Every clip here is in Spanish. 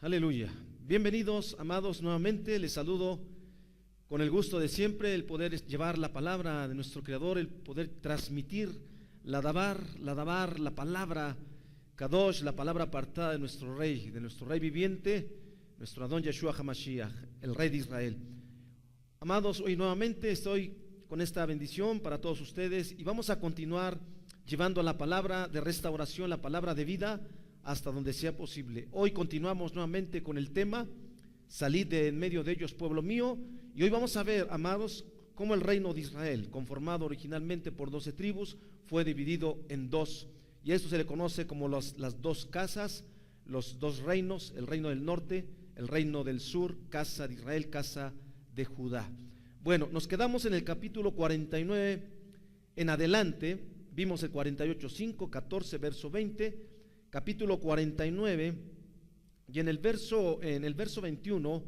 Aleluya. Bienvenidos, amados, nuevamente. Les saludo con el gusto de siempre, el poder llevar la palabra de nuestro Creador, el poder transmitir la dabar, la palabra Kadosh, la palabra apartada de nuestro Rey viviente, nuestro Adón Yeshua HaMashiach, el Rey de Israel. Amados, hoy nuevamente estoy con esta bendición para todos ustedes y vamos a continuar llevando la palabra de restauración, la palabra de vida, hasta donde sea posible. Hoy continuamos nuevamente con el tema, salid de en medio de ellos, pueblo mío, y hoy vamos a ver, amados, cómo el reino de Israel, conformado originalmente por 12 tribus, fue dividido en dos, y esto se le conoce como las dos casas, los dos reinos, el reino del norte, el reino del sur, casa de Israel, casa de Judá. Bueno, nos quedamos en el capítulo 49 en adelante, vimos el 48, 5, 14, verso 20, capítulo 49, y en el verso 21,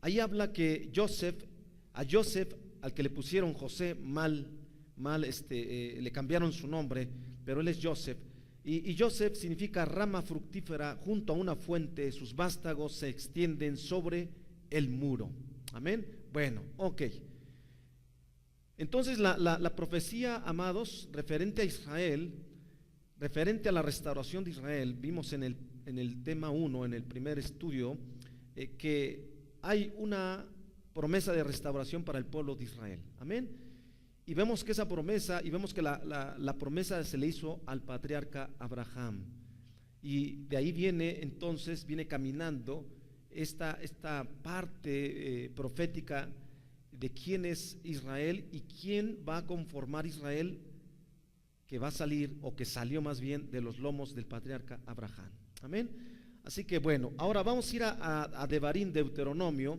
ahí habla que a Joseph, al que le pusieron José, le cambiaron su nombre, pero él es Joseph, y Joseph significa rama fructífera junto a una fuente, sus vástagos se extienden sobre el muro. Amén. Bueno, ok. Entonces la profecía, amados, referente a Israel, referente a la restauración de Israel, vimos en el tema 1, en el primer estudio, que hay una promesa de restauración para el pueblo de Israel. Amén. Y vemos que esa promesa, y vemos que la promesa se le hizo al patriarca Abraham. Y de ahí viene caminando esta parte profética de quién es Israel y quién va a conformar Israel, que va a salir, o que salió más bien, de los lomos del patriarca Abraham. Amén. Así que bueno, ahora vamos a ir a Devarim, Deuteronomio.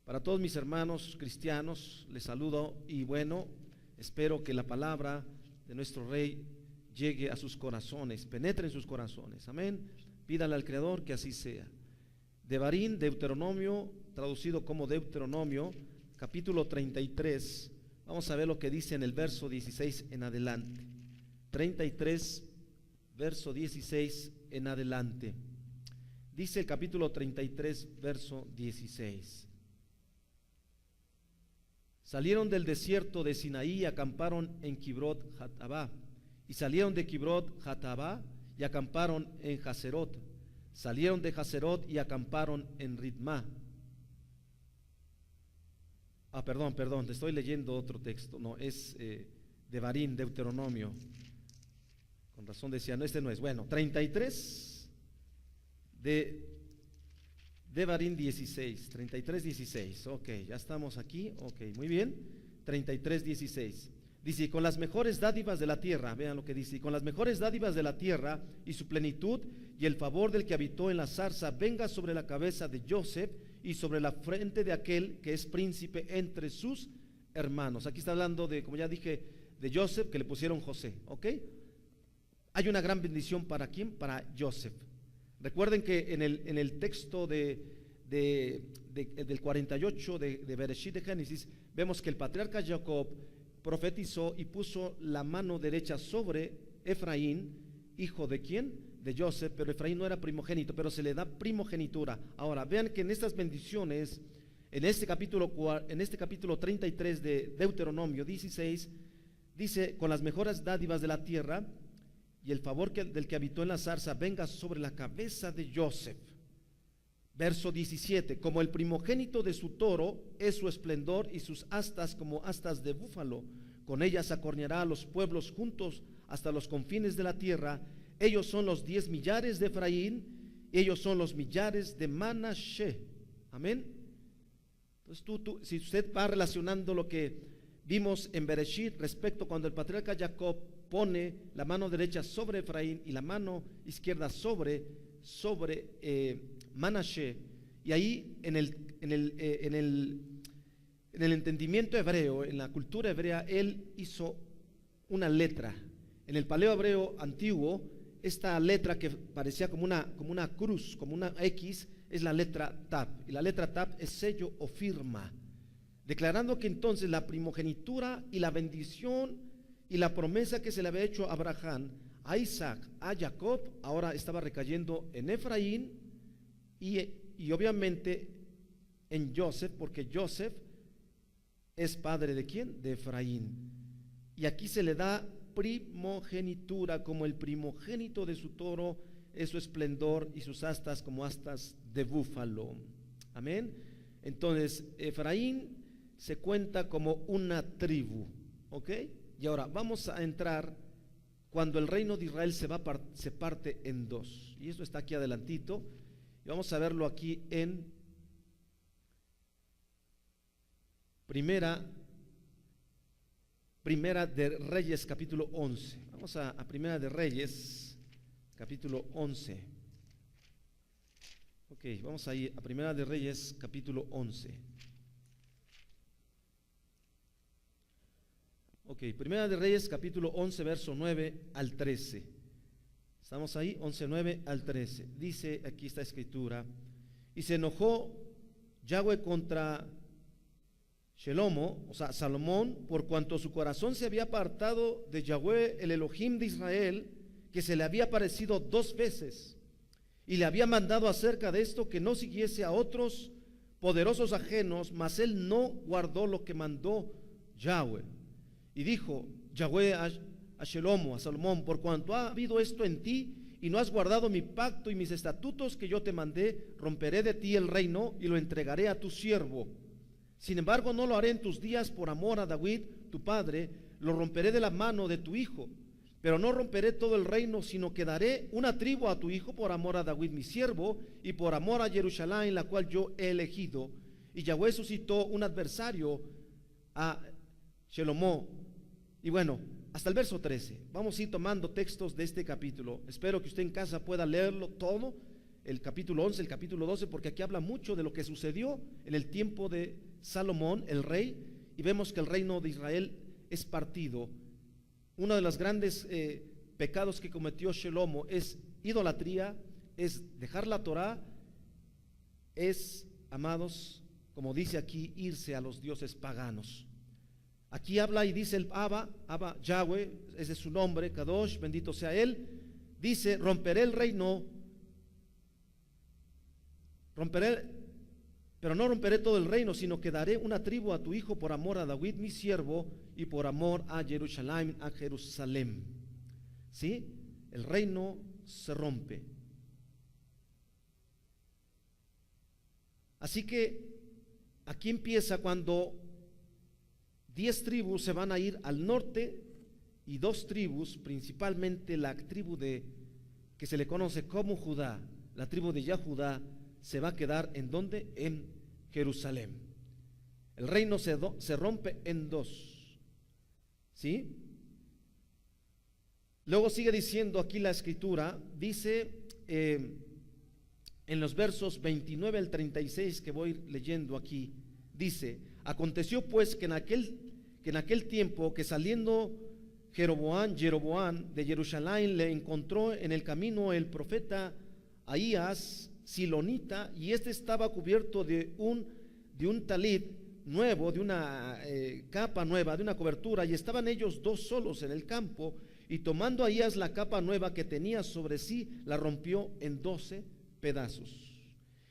Para todos mis hermanos cristianos, les saludo y bueno, espero que la palabra de nuestro Rey llegue a sus corazones, penetre en sus corazones. Amén. Pídale al Creador que así sea. Devarim, Deuteronomio, traducido como Deuteronomio, capítulo 33. Vamos a ver lo que dice en el verso 16 en adelante. 33, verso 16 en adelante. Dice el capítulo 33, verso 16. Salieron del desierto de Sinaí y acamparon en Kibrot Hatabá. Y salieron de Kibrot Hatabá y acamparon en Haserot. Salieron de Haserot y acamparon en Ritmá. Perdón, te estoy leyendo otro texto. No, es Devarim, Deuteronomio. Con razón decía, no, este no es. Bueno, 33 de Devarim 16, 33, 16. Ok, ya estamos aquí. Ok, muy bien. 33, 16. Dice, y con las mejores dádivas de la tierra, vean lo que dice, y con las mejores dádivas de la tierra y su plenitud y el favor del que habitó en la zarza, venga sobre la cabeza de Joseph y sobre la frente de aquel que es príncipe entre sus hermanos. Aquí está hablando de, como ya dije, de Joseph, que le pusieron José, ¿ok? Hay una gran bendición ¿para quién? Para Joseph. Recuerden que en el texto del 48 de Bereshit, de Génesis, vemos que el patriarca Jacob profetizó y puso la mano derecha sobre Efraín, hijo de ¿quién? De Joseph, pero Efraín no era primogénito, pero se le da primogenitura. Ahora, vean que en estas bendiciones, en este capítulo 33 de Deuteronomio 16, dice, con las mejores dádivas de la tierra y el favor del que habitó en la zarza, venga sobre la cabeza de Joseph. Verso 17, como el primogénito de su toro es su esplendor y sus astas como astas de búfalo, con ellas acorneará a los pueblos juntos hasta los confines de la tierra. Ellos son los 10 millares de Efraín, ellos son los millares de Manashe. Amén. Entonces si usted va relacionando lo que vimos en Bereshit respecto cuando el patriarca Jacob pone la mano derecha sobre Efraín y la mano izquierda sobre Manashe, y ahí en el entendimiento hebreo, en la cultura hebrea, él hizo una letra. En el paleo hebreo antiguo, esta letra que parecía como una cruz, como una X, es la letra Tav, y la letra Tav es sello o firma, declarando que entonces la primogenitura y la bendición y la promesa que se le había hecho a Abraham, a Isaac, a Jacob, ahora estaba recayendo en Efraín y obviamente en Joseph, porque Joseph es padre ¿de quién? De Efraín. Y aquí se le da primogenitura, como el primogénito de su toro es su esplendor y sus astas como astas de búfalo. Amén. Entonces Efraín se cuenta como una tribu, ¿ok? Y ahora vamos a entrar cuando el reino de Israel se parte en dos, y eso está aquí adelantito, y vamos a verlo aquí en Primera de Reyes capítulo 11. Vamos a Primera de Reyes capítulo 11. Ok, vamos a ir a Primera de Reyes capítulo 11. Ok, Primera de Reyes capítulo 11 verso 9 al 13. Estamos ahí, 11, 9 al 13. Dice aquí esta escritura: y se enojó Yahweh contra Shelomo, o sea, Salomón, por cuanto su corazón se había apartado de Yahweh, el Elohim de Israel, que se le había aparecido 2 veces, y le había mandado acerca de esto que no siguiese a otros poderosos ajenos, mas él no guardó lo que mandó Yahweh. Y dijo Yahweh a Shelomo, a Salomón: por cuanto ha habido esto en ti, y no has guardado mi pacto y mis estatutos que yo te mandé, romperé de ti el reino y lo entregaré a tu siervo. Sin embargo, no lo haré en tus días por amor a David, tu padre, lo romperé de la mano de tu hijo. Pero no romperé todo el reino, sino que daré una tribu a tu hijo por amor a David, mi siervo, y por amor a Jerusalén, la cual yo he elegido. Y Yahweh suscitó un adversario a Shelomó. Y bueno, hasta el verso 13. Vamos a ir tomando textos de este capítulo. Espero que usted en casa pueda leerlo todo, el capítulo 11, el capítulo 12, porque aquí habla mucho de lo que sucedió en el tiempo de Salomón, el rey, y vemos que el reino de Israel es partido. Uno de los grandes pecados que cometió Shelomo es idolatría, es dejar la Torá, es, amados, como dice aquí, irse a los dioses paganos. Aquí habla y dice el Abba, Yahweh, ese es su nombre, Kadosh, bendito sea él. Dice: romperé el reino, pero no romperé todo el reino, sino que daré una tribu a tu hijo por amor a David, mi siervo, y por amor a Jerusalén, a Jerusalén. ¿Sí? El reino se rompe. Así que aquí empieza cuando 10 tribus se van a ir al norte y 2 tribus, principalmente la tribu que se le conoce como Judá, la tribu de Yahudá, se va a quedar ¿en dónde? En Jerusalén. El reino se rompe en 2. ¿Sí? Luego sigue diciendo aquí la escritura, dice en los versos 29 al 36 que voy leyendo aquí, dice: aconteció pues que en aquel tiempo que saliendo Jeroboam de Jerusalén le encontró en el camino el profeta Ahías silonita, y este estaba cubierto de un talit nuevo, de una capa nueva, de una cobertura, y estaban ellos 2 solos en el campo, y tomando Ahías la capa nueva que tenía sobre sí, la rompió en 12 pedazos.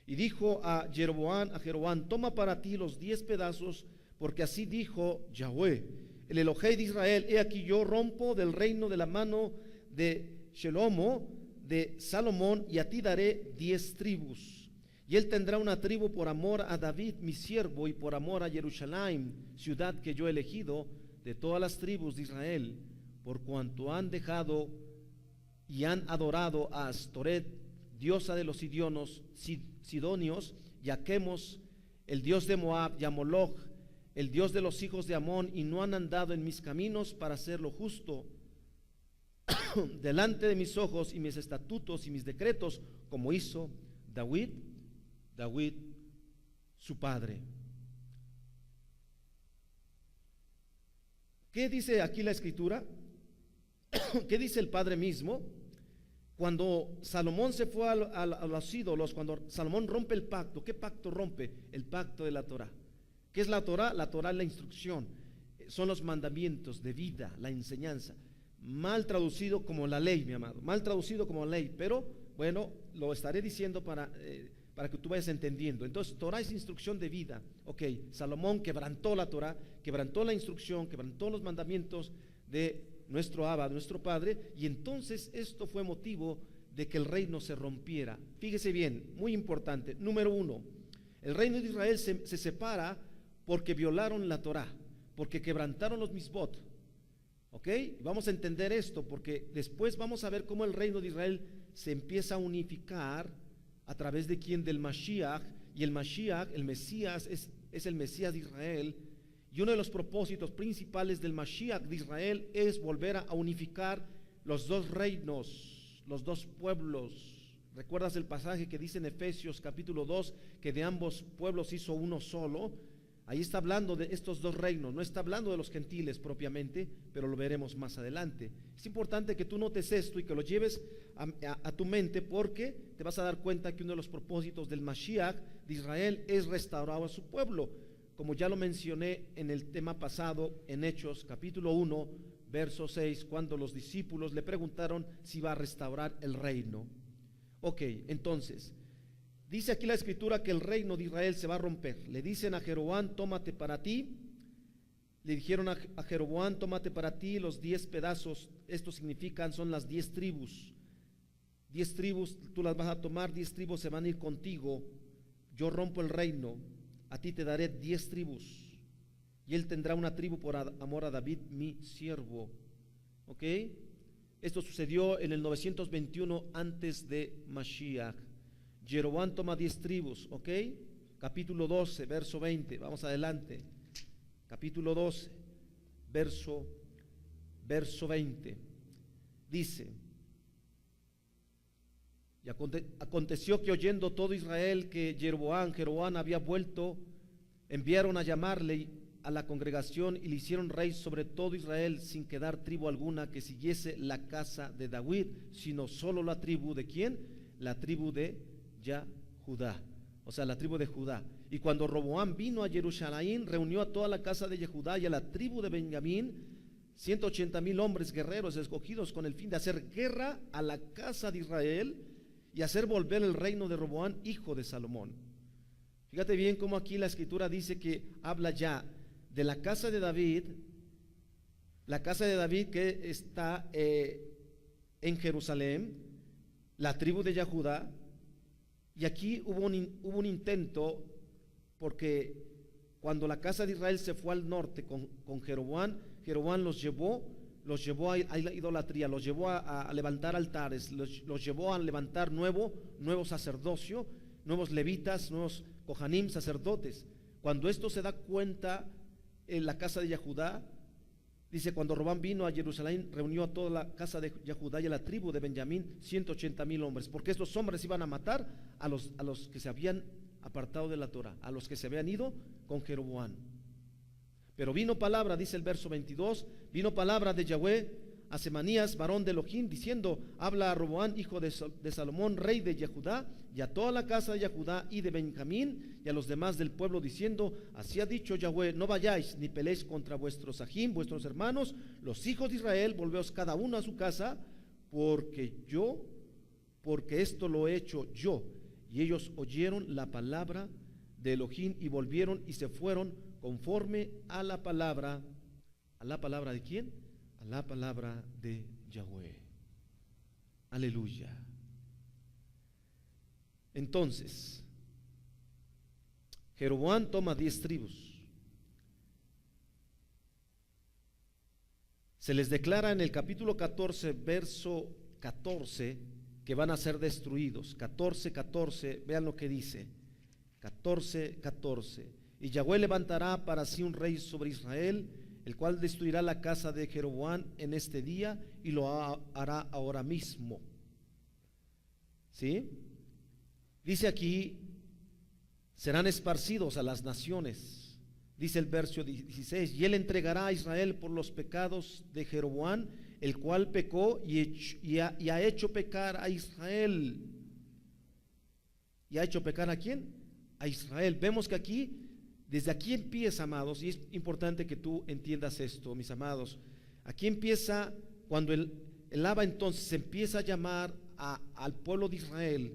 Y dijo a Jeroboam: toma para ti los 10 pedazos, porque así dijo Yahweh, el Elohei de Israel: he aquí yo rompo del reino de la mano de Shelomo, de Salomón, y a ti daré 10 tribus. Y él tendrá una tribu por amor a David, mi siervo, y por amor a Jerusalén, ciudad que yo he elegido de todas las tribus de Israel, por cuanto han dejado y han adorado a Astoret, diosa de los sidonios, y a Quemos, el dios de Moab, y a Moloch, el dios de los hijos de Amón, y no han andado en mis caminos para hacer lo justo delante de mis ojos, y mis estatutos y mis decretos, como hizo David su padre. ¿Qué dice aquí la escritura? ¿Qué dice el Padre mismo? Cuando Salomón se fue a los ídolos, cuando Salomón rompe el pacto, ¿qué pacto rompe? El pacto de la Torá. ¿Qué es la Torá? La Torá es la instrucción, son los mandamientos de vida, la enseñanza. Mal traducido como la ley, mi amado, mal traducido como la ley, pero bueno, lo estaré diciendo para que tú vayas entendiendo. Entonces, Torah es instrucción de vida. Ok, Salomón quebrantó la Torah, quebrantó la instrucción, quebrantó los mandamientos de nuestro Abba, de nuestro Padre, y entonces esto fue motivo de que el reino se rompiera. Fíjese bien, muy importante. Número uno, el reino de Israel se separa porque violaron la Torah, porque quebrantaron los misbot. ¿Ok? Vamos a entender esto porque después vamos a ver cómo el reino de Israel se empieza a unificar a través de quién, del Mashiach, y el Mashiach, el Mesías, es el Mesías de Israel, y uno de los propósitos principales del Mashiach de Israel es volver a unificar los dos reinos, los dos pueblos. ¿Recuerdas el pasaje que dice en Efesios capítulo 2 que de ambos pueblos hizo uno solo? Ahí está hablando de estos dos reinos, no está hablando de los gentiles propiamente, pero lo veremos más adelante. Es importante que tú notes esto y que lo lleves a tu mente, porque te vas a dar cuenta que uno de los propósitos del Mashiach de Israel es restaurar a su pueblo, como ya lo mencioné en el tema pasado, en Hechos capítulo 1, verso 6, cuando los discípulos le preguntaron si iba a restaurar el reino. Ok, entonces dice aquí la escritura que el reino de Israel se va a romper. Le dicen a Jeroboam, tómate para ti. Le dijeron a Jeroboam, tómate para ti los 10 pedazos. Esto significan, son las 10 tribus. 10 tribus tú las vas a tomar, 10 tribus se van a ir contigo. Yo rompo el reino, a ti te daré 10 tribus. Y él tendrá una tribu por amor a David, mi siervo. ¿Ok? Esto sucedió en el 921 antes de Mashiach. Jeroboam toma 10 tribus, ¿ok? Capítulo 12, verso 20, vamos adelante. Capítulo 12, verso 20. Dice: y aconteció que oyendo todo Israel que Jeroboam había vuelto, enviaron a llamarle a la congregación y le hicieron rey sobre todo Israel, sin quedar tribu alguna que siguiese la casa de David, sino solo la tribu de ¿quién? La tribu de Judá, o sea, la tribu de Judá. Y cuando Roboam vino a Jerusalén, reunió a toda la casa de Judá y a la tribu de Benjamín, 180,000 hombres guerreros escogidos con el fin de hacer guerra a la casa de Israel y hacer volver el reino de Roboam, hijo de Salomón. Fíjate bien cómo aquí la escritura dice que habla ya de la casa de David, la casa de David que está en Jerusalén, la tribu de Judá. Y aquí hubo un intento, porque cuando la casa de Israel se fue al norte con Jeroboam, Jeroboam los llevó a la idolatría, los llevó a levantar altares, los llevó a levantar nuevo sacerdocio, nuevos levitas, nuevos kohanim, sacerdotes. Cuando esto se da cuenta en la casa de Judá, dice, cuando Roboam vino a Jerusalén, reunió a toda la casa de Judá y a la tribu de Benjamín, 180,000 hombres, porque estos hombres iban a matar a los que se habían apartado de la Torah, a los que se habían ido con Jeroboam. Pero vino palabra, dice el verso 22, vino palabra de Yahweh a Semanías, varón de Elohim, diciendo: habla a Roboam, hijo de Salomón, rey de Judá, y a toda la casa de Judá y de Benjamín, y a los demás del pueblo, diciendo: así ha dicho Yahweh, no vayáis ni peleéis contra vuestros ajim, vuestros hermanos, los hijos de Israel, volveos cada uno a su casa, porque esto lo he hecho yo. Y ellos oyeron la palabra de Elohim y volvieron y se fueron conforme a la palabra. ¿A la palabra de quién? A la palabra de Yahweh. Aleluya. Entonces, Jeroboam toma 10 tribus. Se les declara en el capítulo 14, verso 14, que van a ser destruidos. 14, vean lo que dice. 14. Y Yahweh levantará para sí un rey sobre Israel, el cual destruirá la casa de Jeroboam en este día y lo hará ahora mismo. ¿Sí? Dice aquí, serán esparcidos a las naciones. Dice el verso 16, y él entregará a Israel por los pecados de Jeroboam, el cual pecó y ha hecho pecar a Israel. ¿Y ha hecho pecar a quién? A Israel. Vemos que aquí, desde aquí empieza, amados, y es importante que tú entiendas esto, mis amados. Aquí empieza, cuando el Abba entonces empieza a llamar al pueblo de Israel,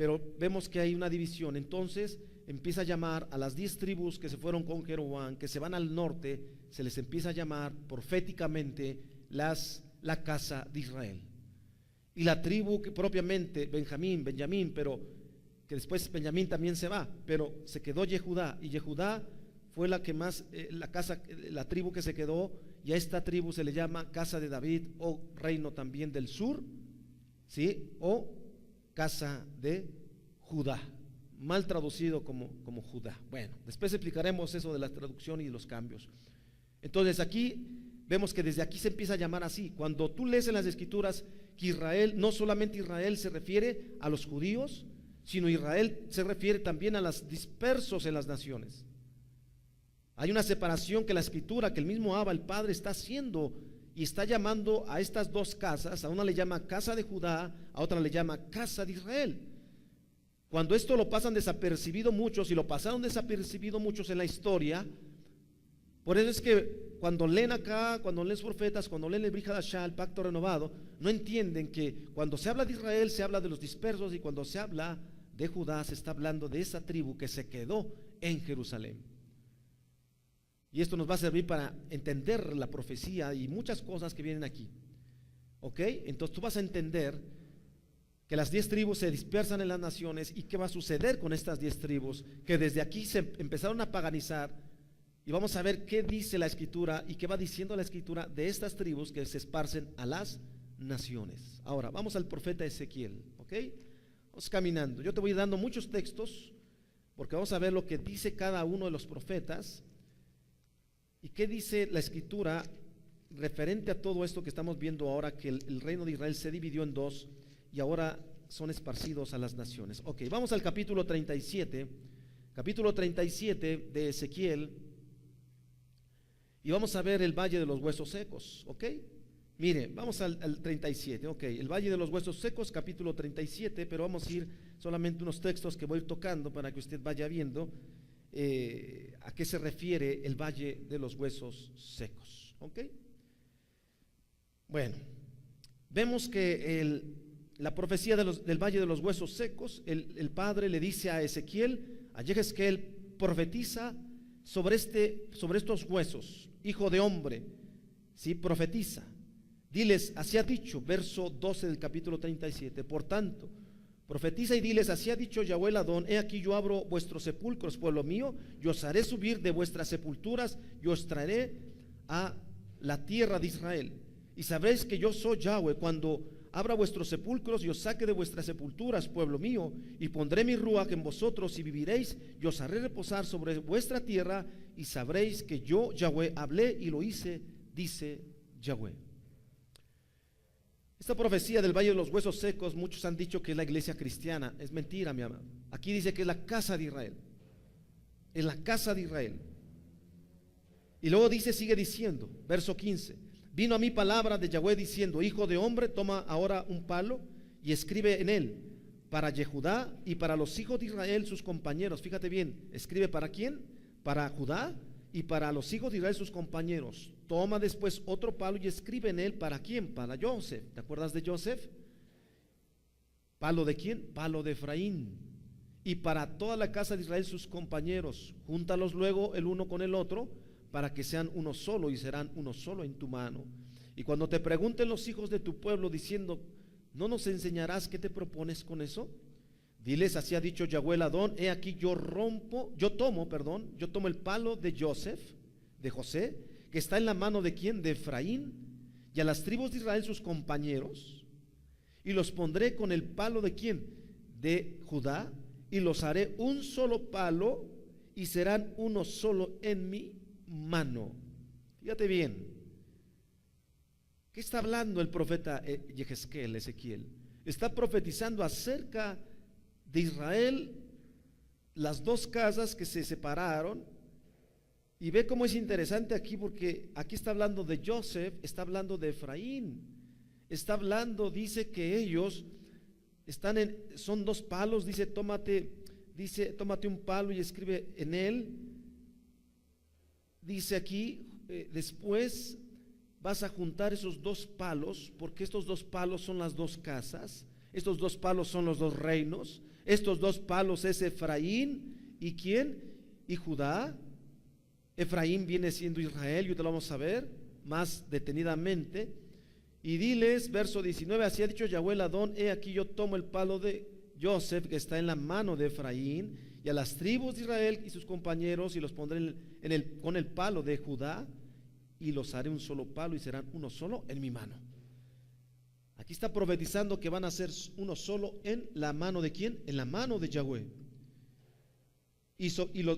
pero vemos que hay una división. Entonces empieza a llamar a las 10 tribus que se fueron con Jeroboam, que se van al norte, se les empieza a llamar proféticamente la casa de Israel. Y la tribu que propiamente, Benjamín, pero que después Benjamín también se va, pero se quedó Yehudá, y Yehudá fue la que más, la tribu que se quedó, y a esta tribu se le llama casa de David, o reino también del sur, ¿sí? O casa de Judá, mal traducido como Judá. Bueno, después explicaremos eso de la traducción y los cambios. Entonces aquí vemos que desde aquí se empieza a llamar así. Cuando tú lees en las escrituras que Israel, no solamente Israel se refiere a los judíos, sino Israel se refiere también a los dispersos en las naciones. Hay una separación que la escritura, que el mismo Abba, el Padre, está haciendo y está llamando a estas dos casas. A una le llama casa de Judá, a otra le llama casa de Israel. Cuando esto lo pasan desapercibido muchos, y lo pasaron desapercibido muchos en la historia, por eso es que cuando leen acá, cuando leen los profetas, cuando leen el Brit Hadashah, el pacto renovado, no entienden que cuando se habla de Israel se habla de los dispersos, y cuando se habla de Judá se está hablando de esa tribu que se quedó en Jerusalén. Y esto nos va a servir para entender la profecía y muchas cosas que vienen aquí. ¿Ok? Entonces tú vas a entender que las 10 tribus se dispersan en las naciones, y qué va a suceder con estas 10 tribus que desde aquí se empezaron a paganizar. Y vamos a ver qué dice la escritura y qué va diciendo la escritura de estas tribus que se esparcen a las naciones. Ahora vamos al profeta Ezequiel. ¿Ok? Vamos caminando. Yo te voy dando muchos textos porque vamos a ver lo que dice cada uno de los profetas y qué dice la escritura referente a todo esto que estamos viendo ahora, que el reino de Israel se dividió en dos y ahora son esparcidos a las naciones. Ok, vamos al capítulo 37 de Ezequiel, y vamos a ver el valle de los huesos secos. Ok, mire, vamos al 37. Ok, el valle de los huesos secos, capítulo 37, pero vamos a ir solamente unos textos que voy tocando para que usted vaya viendo a qué se refiere el valle de los huesos secos. Ok, bueno, vemos que la profecía del valle de los huesos secos, el Padre le dice a Ezequiel, a Yehezkel, profetiza sobre estos huesos, hijo de hombre, ¿sí? Profetiza, diles, así ha dicho, verso 12 del capítulo 37, por tanto, profetiza y diles, así ha dicho Yahweh el Adón, he aquí yo abro vuestros sepulcros, pueblo mío, yo os haré subir de vuestras sepulturas, yo os traeré a la tierra de Israel, y sabréis que yo soy Yahweh cuando abra vuestros sepulcros y os saque de vuestras sepulturas, pueblo mío, y pondré mi ruach en vosotros y viviréis, y os haré reposar sobre vuestra tierra, y sabréis que yo, Yahweh, hablé y lo hice, dice Yahweh. Esta profecía del valle de los huesos secos, muchos han dicho que es la iglesia cristiana. Es mentira, mi amado. Aquí dice que es la casa de Israel. Es la casa de Israel. Y luego dice, sigue diciendo, verso 15, vino a mí palabra de Yahweh diciendo, hijo de hombre, toma ahora un palo y escribe en él, para Yehudá y para los hijos de Israel sus compañeros. Fíjate bien, escribe para quién, para Judá y para los hijos de Israel sus compañeros. Toma después otro palo y escribe en él, ¿para quién? Para Joseph. ¿Te acuerdas de Joseph? ¿Palo de quién? Palo de Efraín. Y para toda la casa de Israel sus compañeros. Júntalos luego el uno con el otro, para que sean uno solo, y serán uno solo en tu mano. Y cuando te pregunten los hijos de tu pueblo diciendo, ¿no nos enseñarás qué te propones con eso? Diles, así ha dicho Yahweh el Adón, he aquí yo tomo el palo de José, que está en la mano de quién, de Efraín, y a las tribus de Israel sus compañeros, y los pondré con el palo de quién, de Judá, y los haré un solo palo, y serán uno solo en mi mano. Fíjate bien, ¿qué está hablando el profeta Yehezkel, Ezequiel? Está profetizando acerca de Israel, las dos casas que se separaron. Y ve cómo es interesante aquí, porque aquí está hablando de Joseph, está hablando de Efraín, está hablando, dice que ellos son dos palos, dice tómate un palo y escribe en él. Dice aquí, después vas a juntar esos dos palos, porque estos dos palos son las dos casas. Estos dos palos son los dos reinos. Estos dos palos es Efraín. ¿Y quién? Y Judá. Efraín viene siendo Israel, y te lo vamos a ver más detenidamente. Y diles, verso 19, así ha dicho Yahweh el Adón, he aquí yo tomo el palo de Joseph que está en la mano de Efraín, y a las tribus de Israel y sus compañeros, y los pondré con el palo de Judá, y los haré un solo palo, y serán uno solo en mi mano. Aquí está profetizando que van a ser uno solo en la mano de ¿quién? En la mano de Yahweh.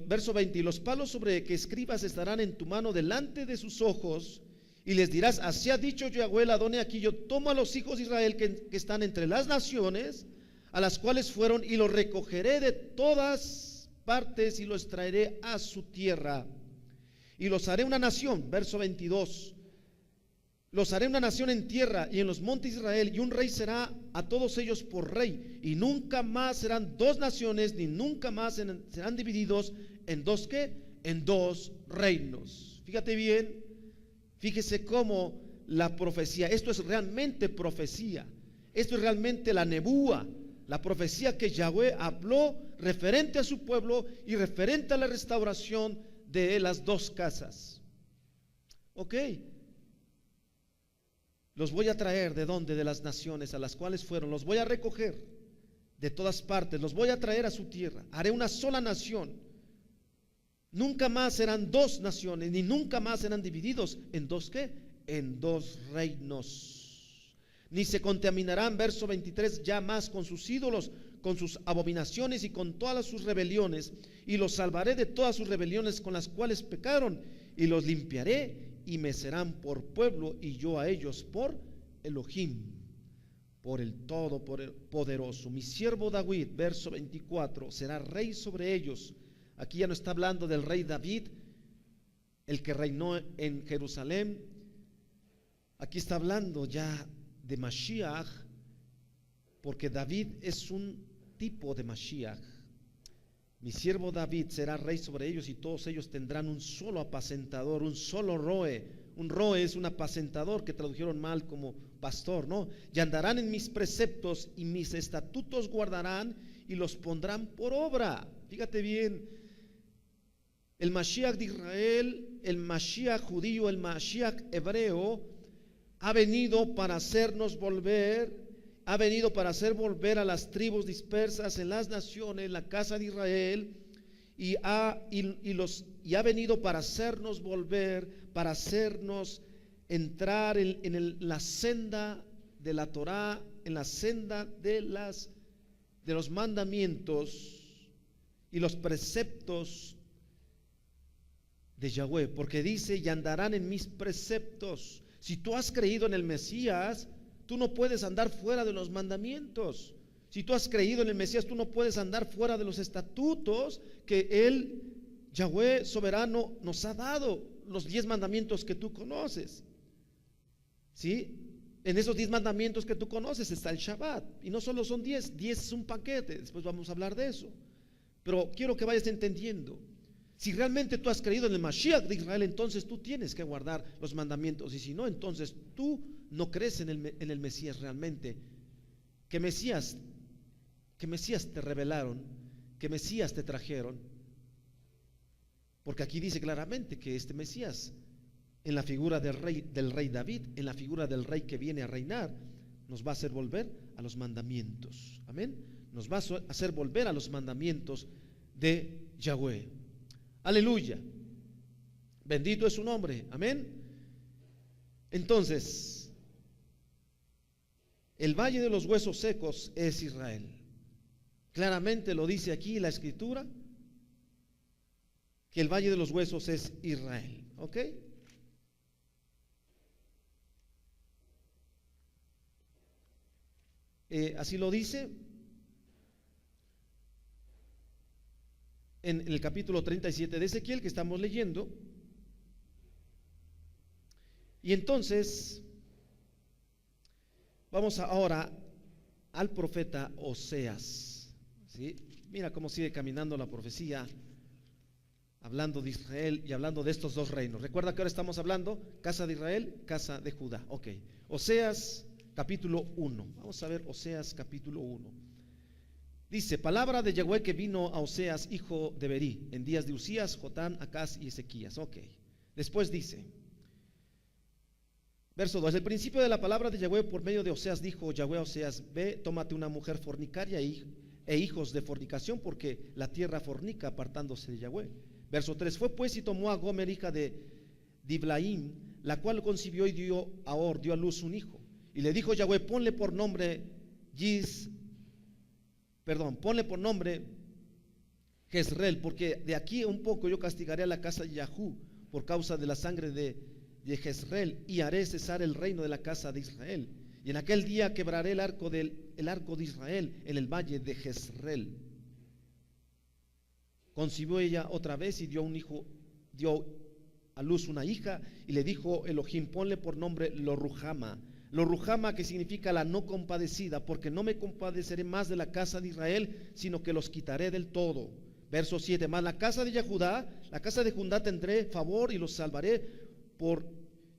Verso 20, y los palos sobre que escribas estarán en tu mano delante de sus ojos, y les dirás, así ha dicho Yahweh el Adón, aquí yo tomo a los hijos de Israel que están entre las naciones, a las cuales fueron, y los recogeré de todas partes, y los traeré a su tierra, y los haré una nación. Verso 22, los haré una nación en tierra y en los montes de Israel, y un rey será a todos ellos por rey, y nunca más serán dos naciones, ni nunca más serán divididos en dos, ¿qué? En dos reinos. Fíjate bien, fíjese cómo la profecía, esto es realmente profecía, esto es realmente la nebúa, la profecía que Yahweh habló referente a su pueblo y referente a la restauración de las dos casas. Ok, los voy a traer ¿de dónde? De las naciones a las cuales fueron, los voy a recoger de todas partes, los voy a traer a su tierra, haré una sola nación. Nunca más serán dos naciones, ni nunca más serán divididos en dos ¿qué? En dos reinos. Ni se contaminarán, verso 23, ya más con sus ídolos, con sus abominaciones y con todas sus rebeliones, y los salvaré de todas sus rebeliones con las cuales pecaron, y los limpiaré, y me serán por pueblo, y yo a ellos por Elohim, por el Todopoderoso. Mi siervo David, verso 24, será rey sobre ellos. Aquí ya no está hablando del rey David, el que reinó en Jerusalén. Aquí está hablando ya de Mashiach, porque David es un tipo de Mashiach. Mi siervo David será rey sobre ellos, y todos ellos tendrán un solo apacentador, un solo roe. Un roe es un apacentador, que tradujeron mal como pastor, ¿no? Y andarán en mis preceptos, y mis estatutos guardarán, y los pondrán por obra. Fíjate bien, el Mashiach de Israel, el Mashiach judío, el Mashiach hebreo, ha venido para hacernos volver, ha venido para hacer volver a las tribus dispersas en las naciones, la casa de Israel, y ha venido para hacernos volver, para hacernos entrar en la senda de la Torá, en la senda de los mandamientos y los preceptos de Yahweh, porque dice, y andarán en mis preceptos. Si tú has creído en el Mesías, tú no puedes andar fuera de los mandamientos. Si tú has creído en el Mesías, tú no puedes andar fuera de los estatutos que Él, Yahweh soberano, nos ha dado, los 10 mandamientos que tú conoces. ¿Sí? En esos 10 mandamientos que tú conoces está el Shabbat, y no solo son 10, 10 es un paquete, después vamos a hablar de eso. Pero quiero que vayas entendiendo. Si realmente tú has creído en el Mashiach de Israel, entonces tú tienes que guardar los mandamientos, y si no, entonces tú no crees en el Mesías realmente. Que Mesías te revelaron, que Mesías te trajeron, porque aquí dice claramente que este Mesías, en la figura del rey David, en la figura del rey que viene a reinar, nos va a hacer volver a los mandamientos. Amén. Nos va a hacer volver a los mandamientos de Yahweh. Aleluya, bendito es su nombre, amén. Entonces, el valle de los huesos secos es Israel. Claramente lo dice aquí la escritura, que el valle de los huesos es Israel, ¿ok? Así lo dice en el capítulo 37 de Ezequiel que estamos leyendo. Y entonces vamos ahora al profeta Oseas, ¿sí? Mira cómo sigue caminando la profecía, hablando de Israel y hablando de estos dos reinos. Recuerda que ahora estamos hablando casa de Israel, casa de Judá. Ok, Oseas capítulo 1. Vamos a ver Oseas capítulo 1. Dice, palabra de Yahweh que vino a Oseas, hijo de Berí, en días de Usías, Jotán, Acaz y Ezequías. Ok. Después dice, verso 2, el principio de la palabra de Yahweh por medio de Oseas dijo Yahweh a Oseas, ve, tómate una mujer fornicaria e hijos de fornicación, porque la tierra fornica apartándose de Yahweh. Verso 3, fue pues y tomó a Gomer, hija de Diblaim, la cual concibió y dio a luz un hijo. Y le dijo Yahweh, ponle por nombre Jezreel, porque de aquí un poco yo castigaré a la casa de Yahú por causa de la sangre de Jezreel, y haré cesar el reino de la casa de Israel. Y en aquel día quebraré el arco de Israel en el valle de Jezreel. Concibió ella otra vez y dio a luz una hija, y le dijo Elohim, ponle por nombre Lo-Ruhama, que significa la no compadecida, porque no me compadeceré más de la casa de Israel, sino que los quitaré del todo. Verso 7, más la casa de Judá tendré favor y los salvaré por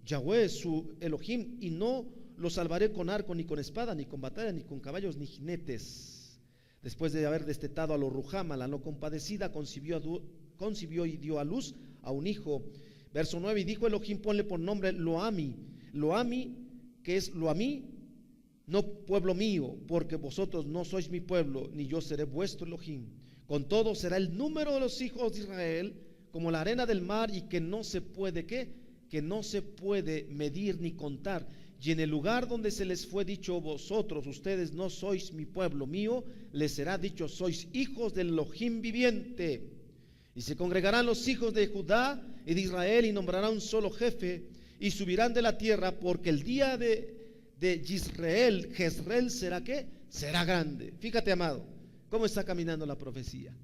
Yahweh su Elohim, y no los salvaré con arco, ni con espada, ni con batalla, ni con caballos, ni jinetes. Después de haber destetado a Lo-Ruhama, la no compadecida, concibió y dio a luz a un hijo. Verso 9, y dijo Elohim, ponle por nombre Lo-Ami, que es Lo-Amí, no pueblo mío, porque vosotros no sois mi pueblo, ni yo seré vuestro Elohim. Con todo será el número de los hijos de Israel como la arena del mar, y que no se puede, que no se puede medir ni contar. Y en el lugar donde se les fue dicho, ustedes no sois mi pueblo mío, les será dicho, sois hijos del Elohim viviente. Y se congregarán los hijos de Judá y de Israel, y nombrarán un solo jefe, y subirán de la tierra, porque el día de Jezreel será será grande. Fíjate, amado, cómo está caminando la profecía.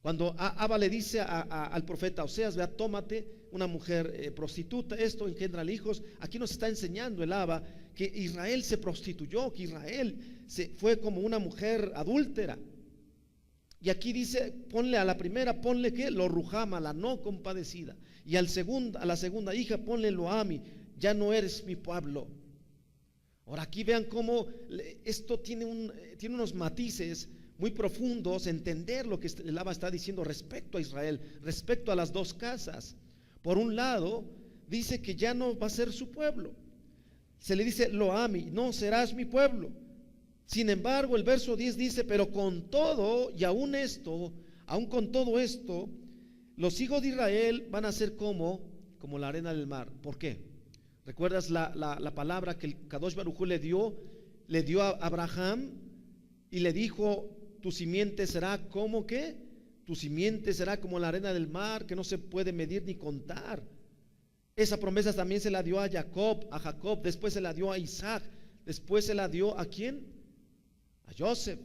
Cuando Abba le dice al profeta Oseas, vea, tómate una mujer prostituta, esto engendra hijos. Aquí nos está enseñando el Abba que Israel se prostituyó, que Israel fue como una mujer adúltera. Y aquí dice, ponle a la primera, ponle Lo-Ruhama, la no compadecida. Y a la segunda hija, ponle Lo-Ami, ya no eres mi pueblo. Ahora aquí vean cómo esto tiene unos matices muy profundos, entender lo que el Abba está diciendo respecto a Israel, respecto a las dos casas. Por un lado, dice que ya no va a ser su pueblo. Se le dice Lo-Ami, no serás mi pueblo. Sin embargo, el verso 10 dice, pero con todo y aún con todo esto, los hijos de Israel van a ser como la arena del mar. ¿Por qué? ¿Recuerdas la palabra que el Kadosh Baruj Hu le dio a Abraham? Y le dijo, tu simiente será como tu simiente será como la arena del mar, que no se puede medir ni contar. Esa promesa también se la dio a Jacob, después se la dio a Isaac, después se la dio ¿a quién? A Joseph,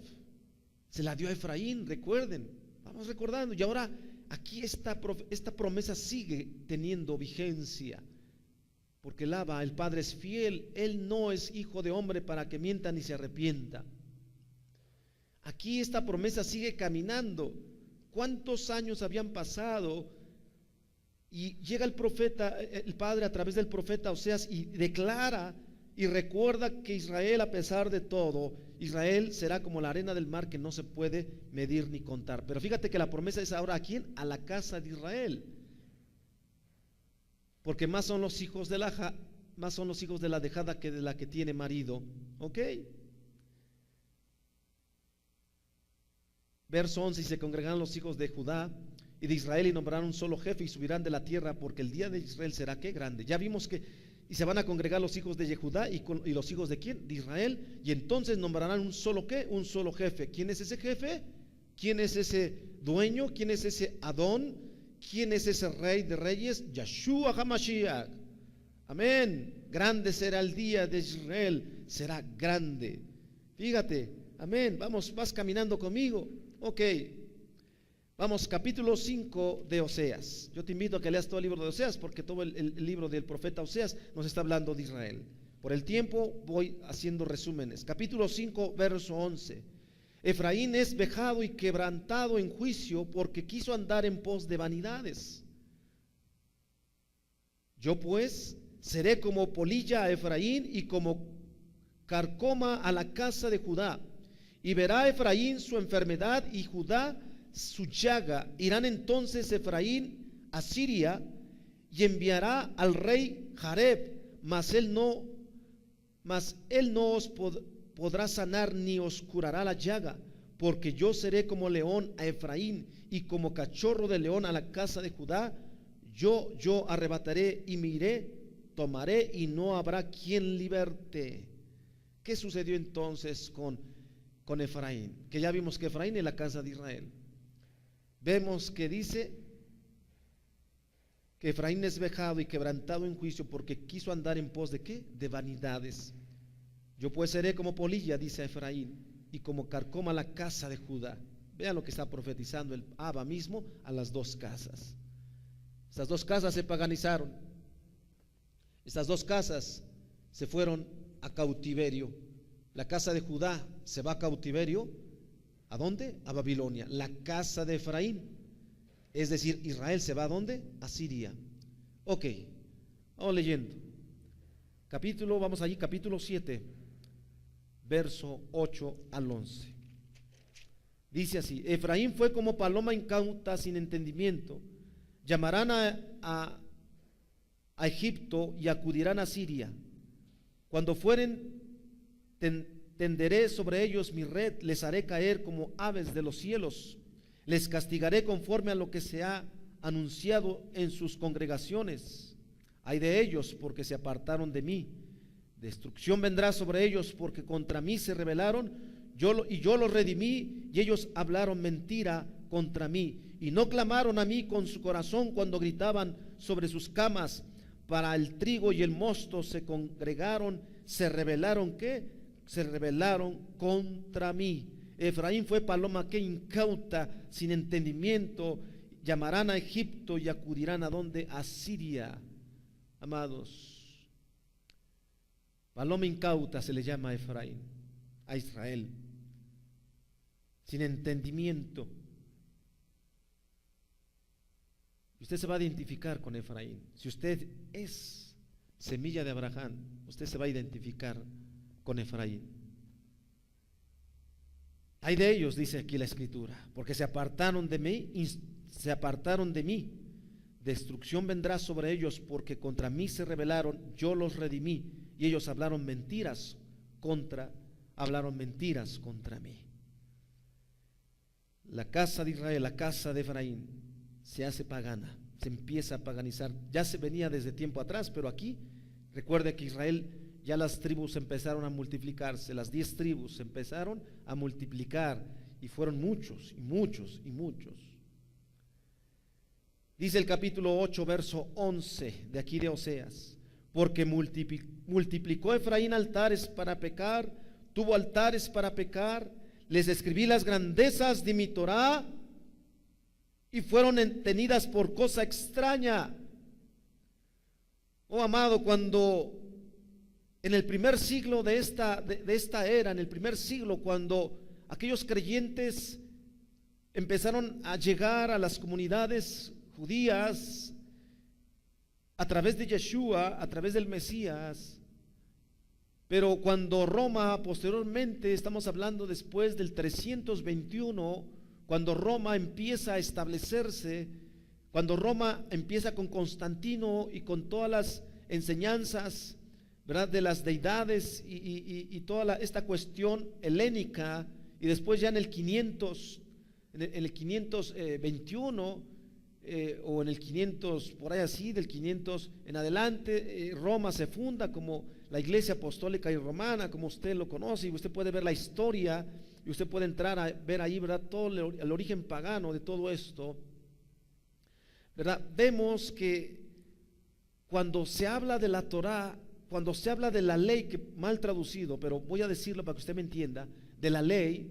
se la dio a Efraín, recuerden, vamos recordando. Y ahora aquí esta promesa sigue teniendo vigencia, porque el Abba, el Padre, es fiel. Él no es hijo de hombre para que mienta ni se arrepienta. Aquí esta promesa sigue caminando. ¿Cuántos años habían pasado? Y llega el profeta, el Padre, a través del profeta Oseas, y declara y recuerda que Israel, a pesar de todo, Israel será como la arena del mar, que no se puede medir ni contar. Pero fíjate que la promesa es ahora ¿a quién? A la casa de Israel. Porque más son los hijos de la dejada que de la que tiene marido. ¿Ok? Verso 11, y se congregarán los hijos de Judá y de Israel, y nombrarán un solo jefe, y subirán de la tierra, porque el día de Israel será grande. Ya vimos y se van a congregar los hijos de Judá y los hijos de ¿quién? De Israel, y entonces nombrarán un solo un solo jefe. ¿Quién es ese jefe? ¿Quién es ese dueño? ¿Quién es ese Adón? ¿Quién es ese rey de reyes? Yeshua HaMashiach. Amén. Grande será el día de Israel, será grande. Fíjate, amén. Vas caminando conmigo. Ok, vamos, capítulo 5 de Oseas. Yo te invito a que leas todo el libro de Oseas, porque todo el libro del profeta Oseas nos está hablando de Israel. Por el tiempo voy haciendo resúmenes. Capítulo 5, verso 11. Efraín es vejado y quebrantado en juicio, porque quiso andar en pos de vanidades. Yo pues seré como polilla a Efraín, y como carcoma a la casa de Judá, y verá Efraín su enfermedad y Judá su llaga. Irán entonces Efraín a Siria y enviará al rey Jareb, mas él no os podrá sanar ni os curará la llaga, porque yo seré como león a Efraín y como cachorro de león a la casa de Judá. Yo arrebataré y me iré, tomaré y no habrá quien liberte. ¿Qué sucedió entonces con Efraín? Que ya vimos que Efraín es la casa de Israel. Vemos que dice que Efraín es vejado y quebrantado en juicio porque quiso andar en pos de ¿qué? De vanidades. Yo pues seré como polilla, dice Efraín, y como carcoma la casa de Judá. Vean lo que está profetizando el Abba mismo a las dos casas. Estas dos casas se paganizaron. Estas dos casas se fueron a cautiverio. La casa de Judá se va a cautiverio. ¿A dónde? A Babilonia. La casa de Efraín, es decir, Israel, se va ¿a dónde? A Siria. Ok, vamos leyendo. Vamos allí, capítulo 7, verso 8 al 11. Dice así: Efraín fue como paloma incauta sin entendimiento. Llamarán a Egipto y acudirán a Siria. Cuando fueren, tenderé sobre ellos mi red, les haré caer como aves de los cielos. Les castigaré conforme a lo que se ha anunciado en sus congregaciones. Ay de ellos, porque se apartaron de mí. Destrucción vendrá sobre ellos, porque contra mí se rebelaron, yo los redimí, y ellos hablaron mentira contra mí. Y no clamaron a mí con su corazón cuando gritaban sobre sus camas. Para el trigo y el mosto se congregaron, se rebelaron, ¿qué? Se rebelaron contra mí. Efraín fue paloma que incauta, sin entendimiento. Llamarán a Egipto y acudirán a donde, a Siria. Amados, paloma incauta se le llama a Efraín, a Israel, sin entendimiento. Usted se va a identificar con Efraín. Si usted es semilla de Abraham, usted se va a identificar con Efraín. Hay de ellos, dice aquí la escritura, porque se apartaron de mí. Destrucción vendrá sobre ellos, porque contra mí se rebelaron, yo los redimí, y ellos hablaron mentiras contra mí. La casa de Israel, la casa de Efraín, se hace pagana, se empieza a paganizar. Ya se venía desde tiempo atrás, pero aquí recuerde que Israel, ya las tribus empezaron a multiplicarse, las 10 tribus empezaron a multiplicar, y fueron muchos y muchos y muchos. Dice el capítulo 8, verso 11 de aquí de Oseas: porque multiplicó Efraín altares para pecar, tuvo altares para pecar, les escribí las grandezas de mi Torá, y fueron tenidas por cosa extraña. Oh amado, cuando en el primer siglo de esta era, en el primer siglo, cuando aquellos creyentes empezaron a llegar a las comunidades judías a través de Yeshua, a través del Mesías, pero cuando Roma posteriormente, estamos hablando después del 321, cuando Roma empieza a establecerse, cuando Roma empieza con Constantino y con todas las enseñanzas, ¿verdad?, de las deidades y toda esta cuestión helénica, y después ya en el 521 o en el 500, por ahí así, del 500 en adelante, Roma se funda como la Iglesia Apostólica y Romana, como usted lo conoce, y usted puede ver la historia, y usted puede entrar a ver ahí, ¿verdad?, todo el origen pagano de todo esto, ¿verdad? Vemos que cuando se habla de la Torá, cuando se habla de la ley, que mal traducido, pero voy a decirlo para que usted me entienda, de la ley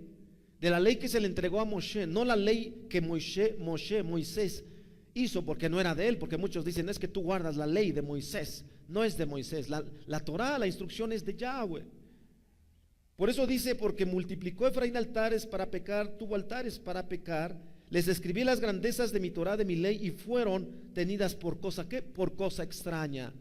que se le entregó a Moshe, no la ley que Moisés hizo, porque no era de él, porque muchos dicen, es que tú guardas la ley de Moisés. No es de Moisés, la Torá, la instrucción es de Yahweh. Por eso dice: porque multiplicó Efraín altares para pecar, tuvo altares para pecar, les escribí las grandezas de mi Torá, de mi ley, y fueron tenidas por cosa, ¿qué? Por cosa extraña.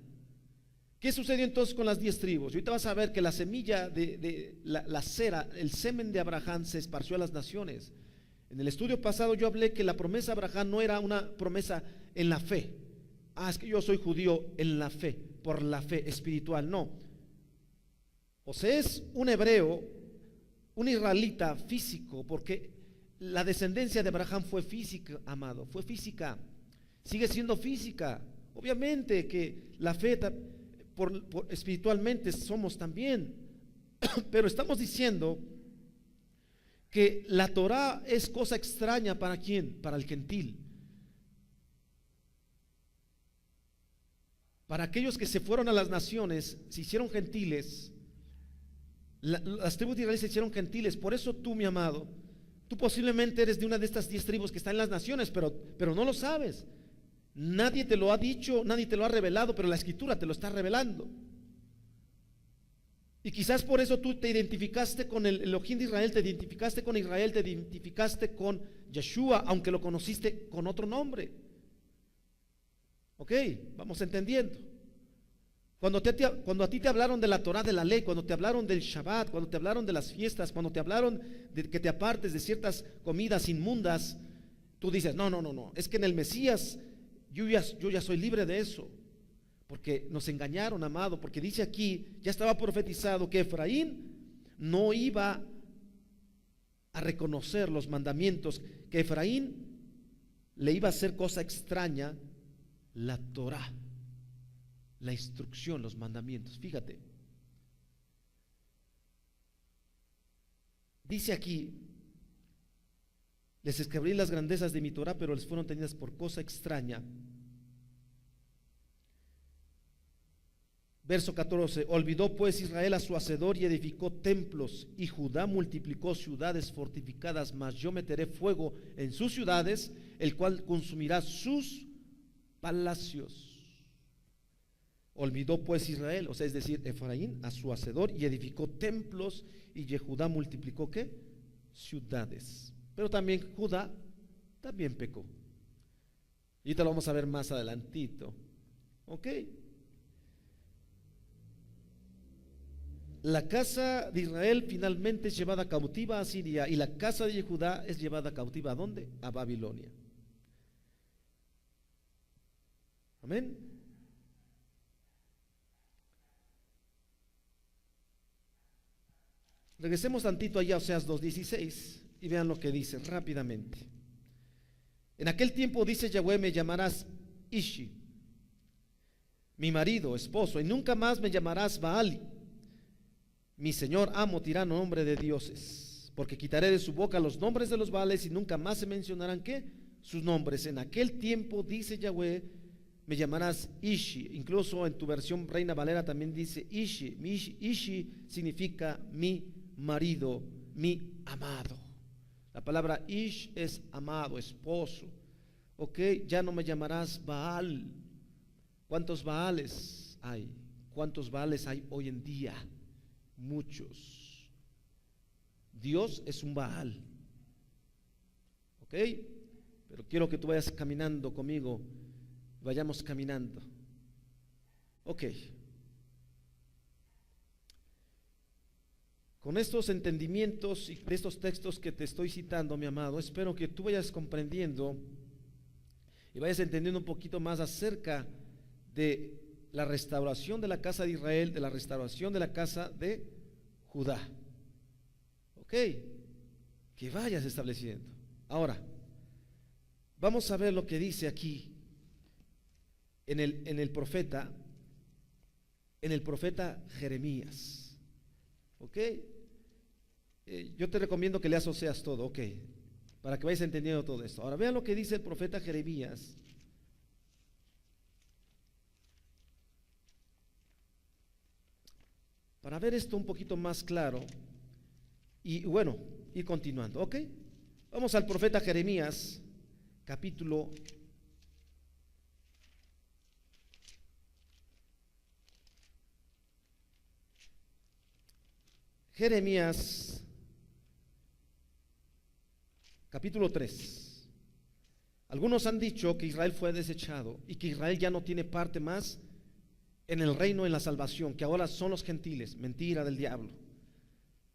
¿Qué sucedió entonces con las 10 tribus? Y ahorita vas a ver que la semilla de la cera, el semen de Abraham se esparció a las naciones. En el estudio pasado yo hablé que la promesa de Abraham no era una promesa en la fe. Es que yo soy judío en la fe, por la fe espiritual. No. O sea, es un hebreo, un israelita físico, porque la descendencia de Abraham fue física, amado, fue física. Sigue siendo física. Obviamente que la fe espiritualmente somos también, pero estamos diciendo que la Torah es cosa extraña para quién, para el gentil, para aquellos que se fueron a las naciones, se hicieron gentiles. Las tribus de Israel se hicieron gentiles. Por eso tú, mi amado, tú posiblemente eres de una de estas 10 tribus que están en las naciones, pero no lo sabes. Nadie te lo ha dicho, nadie te lo ha revelado, pero la Escritura te lo está revelando. Y quizás por eso tú te identificaste con el Elohim de Israel, te identificaste con Israel, te identificaste con Yeshua, aunque lo conociste con otro nombre. Ok, vamos entendiendo. Cuando a ti te hablaron de la Torah, de la ley, cuando te hablaron del Shabbat, cuando te hablaron de las fiestas, cuando te hablaron de que te apartes de ciertas comidas inmundas, tú dices, no, es que en el Mesías yo ya soy libre de eso, porque nos engañaron, amado, porque dice aquí, ya estaba profetizado que Efraín no iba a reconocer los mandamientos, que Efraín le iba a hacer cosa extraña la Torah, la instrucción, los mandamientos. Fíjate, dice aquí, les escribí las grandezas de mi Torah, pero les fueron tenidas por cosa extraña. Verso 14, olvidó pues Israel a su hacedor y edificó templos, y Judá multiplicó ciudades fortificadas, mas yo meteré fuego en sus ciudades, el cual consumirá sus palacios. Olvidó pues Israel, o sea, es decir, Efraín, a su hacedor y edificó templos, y Judá multiplicó ¿qué? Ciudades. Pero también Judá también pecó. Y te lo vamos a ver más adelantito. Ok. La casa de Israel finalmente es llevada cautiva a Siria, y la casa de Judá es llevada cautiva ¿a dónde? A Babilonia. Amén. Regresemos tantito allá, Oseas 2:16, y vean lo que dice rápidamente. En aquel tiempo, dice Yahweh, me llamarás Ishi, mi marido, esposo, y nunca más me llamarás Baali, mi señor, amo, tirano, hombre de dioses, porque quitaré de su boca los nombres de los Baales, y nunca más se mencionarán ¿qué? Sus nombres. En aquel tiempo, dice Yahweh, me llamarás Ishi. Incluso en tu versión Reina Valera también dice Ishi. Ishi significa mi marido, mi amado. La palabra Ish es amado, esposo. Ok, ya no me llamarás Baal. ¿Cuántos Baales hay? ¿Cuántos Baales hay hoy en día? Muchos. Dios es un Baal. Ok, pero quiero que tú vayas caminando conmigo. Vayamos caminando. Ok. Con estos entendimientos y de estos textos que te estoy citando, mi amado, espero que tú vayas comprendiendo y vayas entendiendo un poquito más acerca de la restauración de la casa de Israel, de la restauración de la casa de Judá. Ok, que vayas estableciendo. Ahora, vamos a ver lo que dice aquí en el profeta Jeremías. Ok, yo te recomiendo que leas Oseas todo, ok, para que vayas entendiendo todo esto. Ahora vean lo que dice el profeta Jeremías. Para ver esto un poquito más claro y bueno, ir continuando, ok. Vamos al profeta Jeremías, capítulo 3. Algunos han dicho que Israel fue desechado y que Israel ya no tiene parte más en el reino, en la salvación, que ahora son los gentiles. Mentira del diablo.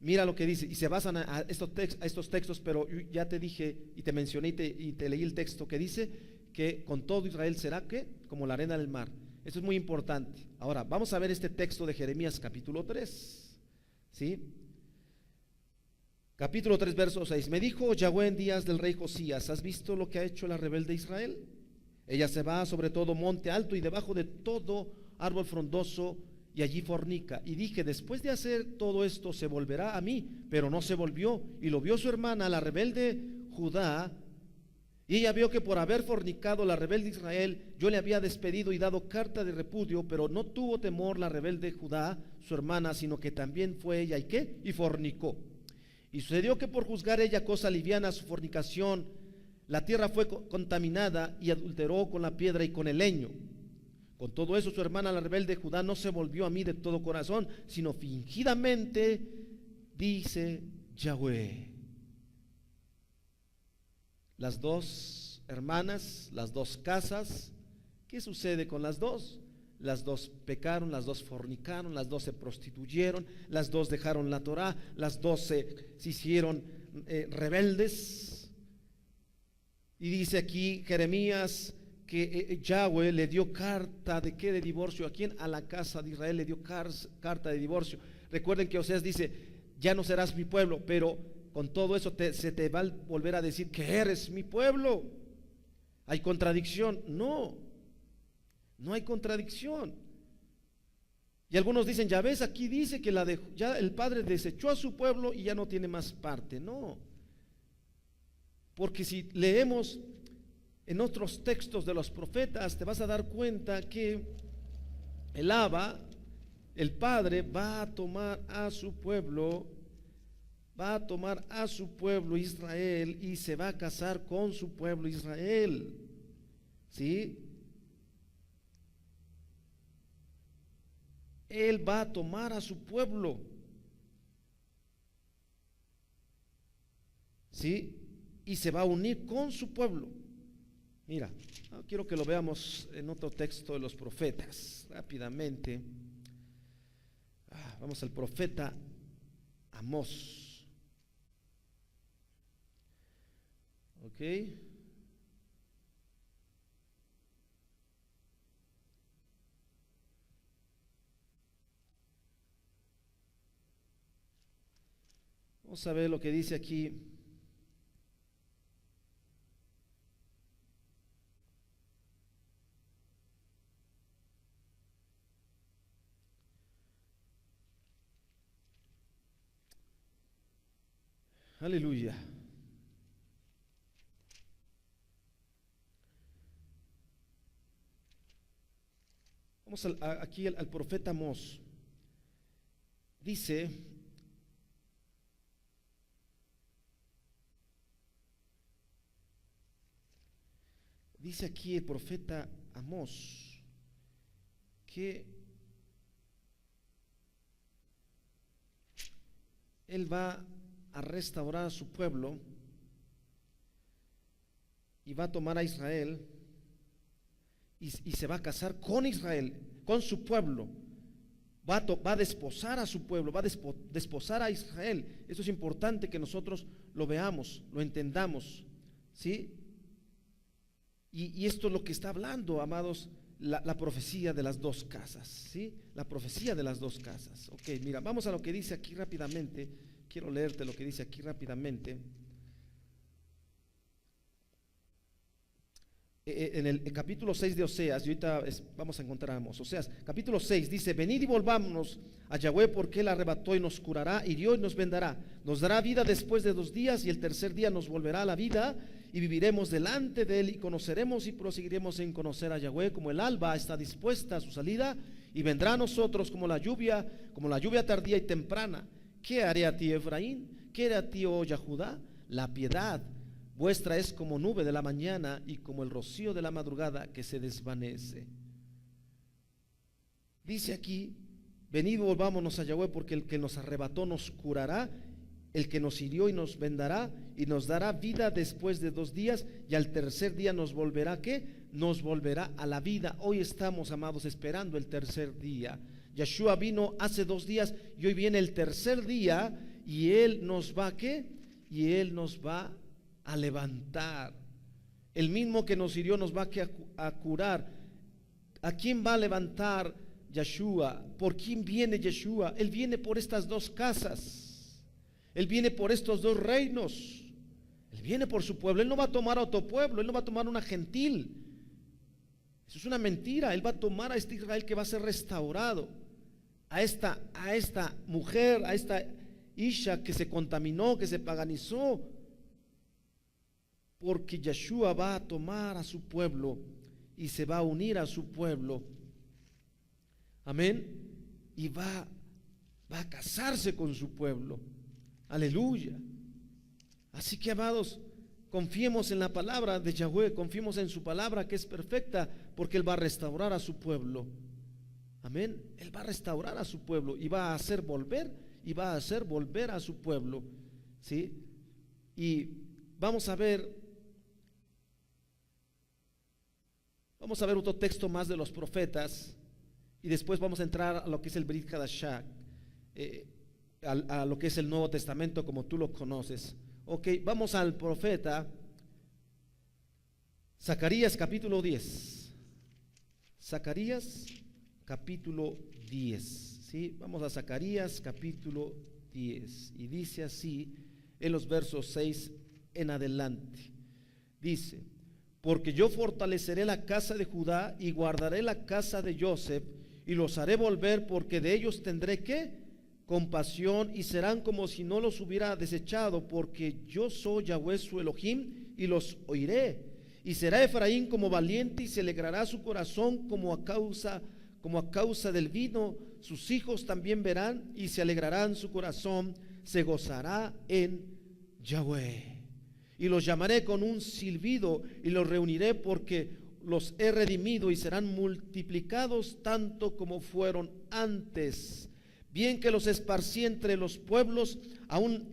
Mira lo que dice, y se basan a estos textos, pero ya te dije y te mencioné y te leí el texto que dice que con todo Israel será que como la arena del mar. Esto es muy importante. Ahora, vamos a ver este texto de Jeremías capítulo 3, ¿sí? Capítulo 3, verso 6. Me dijo Yahweh en días del rey Josías: ¿has visto lo que ha hecho la rebelde Israel? Ella se va sobre todo monte alto y debajo de todo árbol frondoso, y allí fornica. Y dije: después de hacer todo esto se volverá a mí, pero no se volvió. Y lo vio su hermana, la rebelde Judá, y ella vio que por haber fornicado la rebelde Israel, yo le había despedido y dado carta de repudio. Pero no tuvo temor la rebelde Judá, su hermana, sino que también fue ella, ¿y qué? Y fornicó. Y sucedió que por juzgar ella cosa liviana su fornicación, la tierra fue contaminada y adulteró con la piedra y con el leño. Con todo eso su hermana la rebelde Judá no se volvió a mí de todo corazón, sino fingidamente, dice Yahweh. Las dos hermanas, las dos casas, ¿qué sucede con las dos? Las dos pecaron, las dos fornicaron, las dos se prostituyeron, las dos dejaron la Torá, las dos se hicieron rebeldes. Y dice aquí Jeremías que Yahweh le dio carta de qué, de divorcio. ¿A quién? A la casa de Israel le dio carta de divorcio. Recuerden que Oseas dice: ya no serás mi pueblo, pero con todo eso se te va a volver a decir que eres mi pueblo. ¿Hay contradicción? No, no hay contradicción. Y algunos dicen: ya ves, aquí dice que ya el padre desechó a su pueblo y ya no tiene más parte. No, porque si leemos en otros textos de los profetas, te vas a dar cuenta que el Abba, el Padre, va a tomar a su pueblo Israel, y se va a casar con su pueblo Israel. ¿Sí? Él va a tomar a su pueblo. ¿Sí? Y se va a unir con su pueblo. Mira, quiero que lo veamos en otro texto de los profetas, rápidamente. Vamos al profeta Amós. Ok. Vamos a ver lo que dice aquí. Aleluya. Vamos aquí al profeta Amós. Dice: aquí el profeta Amós que él va a restaurar a su pueblo y va a tomar a Israel y se va a casar con Israel, con su pueblo. Va a desposar a su pueblo, va a desposar a Israel. Eso es importante que nosotros lo veamos, lo entendamos, ¿sí? Y esto es lo que está hablando, amados, la profecía de las dos casas, ¿sí? La profecía de las dos casas. Ok, mira, vamos a lo que dice aquí rápidamente. Quiero leerte lo que dice aquí rápidamente. En el capítulo 6 de Oseas, y ahorita vamos a encontrar a Amós. Oseas, capítulo 6 dice: venid y volvámonos a Yahweh, porque él arrebató y nos curará, hirió y nos vendará, nos dará vida después de 2 días, y el tercer día nos volverá a la vida, y viviremos delante de él, y conoceremos y proseguiremos en conocer a Yahweh, como el alba está dispuesta a su salida, y vendrá a nosotros como la lluvia tardía y temprana. ¿Qué haré a ti, Efraín? ¿Qué haré a ti, oh Judá? La piedad vuestra es como nube de la mañana y como el rocío de la madrugada que se desvanece. Dice aquí: venid, volvámonos a Yahweh, porque el que nos arrebató nos curará, el que nos hirió y nos vendará y nos dará vida después de 2 días, y al tercer día nos volverá, ¿qué? Nos volverá a la vida. Hoy estamos, amados, esperando el tercer día. Yeshua vino hace 2 días y hoy viene el tercer día, y Él nos va, ¿qué? Y Él nos va a levantar. El mismo que nos hirió nos va a curar. ¿A quién va a levantar Yeshua? ¿Por quién viene Yeshua? Él viene por estas 2 casas. Él viene por estos 2 reinos. Él viene por su pueblo. Él no va a tomar a otro pueblo. Él no va a tomar una gentil. Eso es una mentira. Él va a tomar a este Israel que va a ser restaurado. A esta mujer, a esta Isha que se contaminó, que se paganizó. Porque Yeshua va a tomar a su pueblo y se va a unir a su pueblo. Amén. Y va a casarse con su pueblo. Aleluya. Así que, amados, confiemos en la palabra de Yahweh, confiemos en su palabra que es perfecta, porque Él va a restaurar a su pueblo. Amén. Él va a restaurar a su pueblo y va a hacer volver a su pueblo. ¿Sí? Y vamos a ver otro texto más de los profetas, y después vamos a entrar a lo que es el Brit Hadashah, a lo que es el Nuevo Testamento como tú lo conoces. Ok, vamos al profeta Zacarías capítulo 10. Zacarías capítulo 10. ¿Sí? Vamos a Zacarías capítulo 10. Y dice así en los versos 6 en adelante. Dice: porque yo fortaleceré la casa de Judá y guardaré la casa de Joseph, y los haré volver, porque de ellos tendré, ¿qué? Compasión, y serán como si no los hubiera desechado, porque yo soy Yahweh su Elohim, y los oiré. Y será Efraín como valiente, y se alegrará su corazón como a causa del vino. Sus hijos también verán y se alegrarán su corazón, se gozará en Yahweh. Y los llamaré con un silbido y los reuniré, porque los he redimido y serán multiplicados tanto como fueron antes. Bien que los esparcí entre los pueblos, aún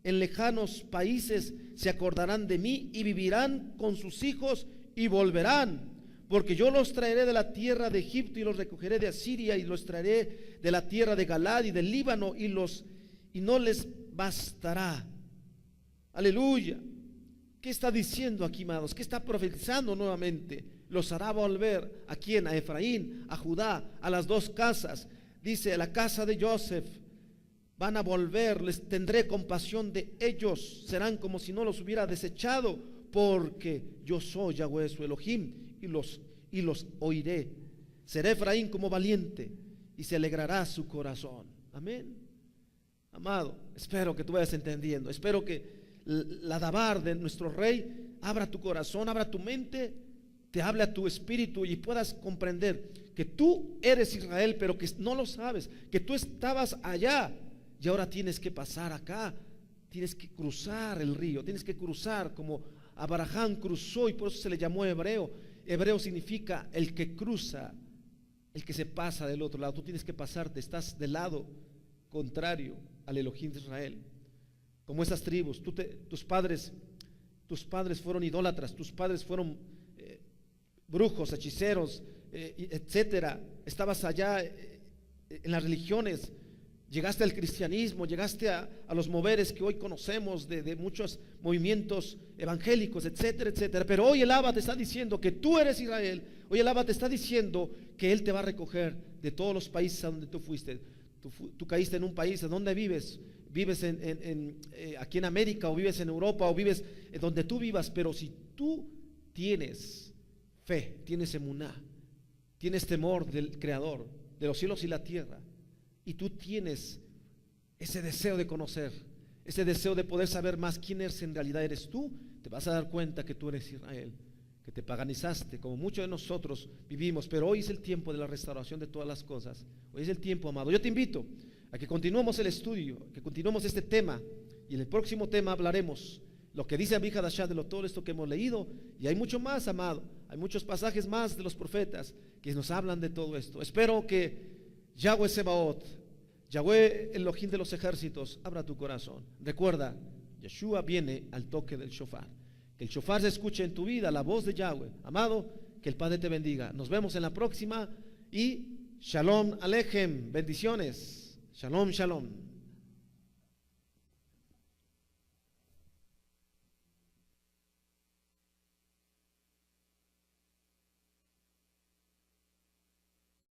en lejanos países se acordarán de mí y vivirán con sus hijos y volverán. Porque yo los traeré de la tierra de Egipto y los recogeré de Asiria, y los traeré de la tierra de Galad y del Líbano, y no les bastará. Aleluya. ¿Qué está diciendo aquí, amados? ¿Qué está profetizando nuevamente? Los hará volver. ¿A quién? A Efraín, a Judá, a las 2 casas. Dice: a la casa de Joseph van a volver, les tendré compasión de ellos, serán como si no los hubiera desechado, porque yo soy Yahweh su Elohim, y los oiré. Será Efraín como valiente y se alegrará su corazón. Amén. Amado, espero que tú vayas entendiendo. Espero que la dabar de nuestro rey abra tu corazón, abra tu mente, te hable a tu espíritu y puedas comprender que tú eres Israel, pero que no lo sabes, que tú estabas allá y ahora tienes que pasar acá, tienes que cruzar el río, tienes que cruzar como Abraham cruzó, y por eso se le llamó hebreo. Hebreo significa el que cruza, el que se pasa del otro lado. Tú tienes que pasarte, estás del lado contrario al Elohim de Israel. Como esas tribus, tus padres fueron idólatras, tus padres fueron brujos, hechiceros, etcétera. Estabas allá en las religiones, llegaste al cristianismo, llegaste a los moveres que hoy conocemos de muchos movimientos evangélicos, etcétera, etcétera. Pero hoy el Abba te está diciendo que tú eres Israel. Hoy el Abba te está diciendo que Él te va a recoger de todos los países a donde tú fuiste. Tú caíste en un país. ¿A dónde vives? Vives aquí en América, o vives en Europa, o vives en donde tú vivas. Pero si tú tienes fe, tienes emuná, tienes temor del Creador de los cielos y la tierra, y tú tienes ese deseo de conocer, ese deseo de poder saber más quién en realidad eres tú, te vas a dar cuenta que tú eres Israel, que te paganizaste como muchos de nosotros vivimos. Pero hoy es el tiempo de la restauración de todas las cosas. Hoy es el tiempo, amado. Yo te invito a que continuemos el estudio, que continuemos este tema, y en el próximo tema hablaremos lo que dice Brit Hadashah de todo esto que hemos leído, y hay mucho más, amado. Hay muchos pasajes más de los profetas que nos hablan de todo esto. Espero que Yahweh Sebaot, Yahweh Elohim de los ejércitos, abra tu corazón. Recuerda, Yeshua viene al toque del shofar. Que el shofar se escuche en tu vida, la voz de Yahweh. Amado, que el Padre te bendiga. Nos vemos en la próxima y Shalom Alejem. Bendiciones. Shalom, shalom.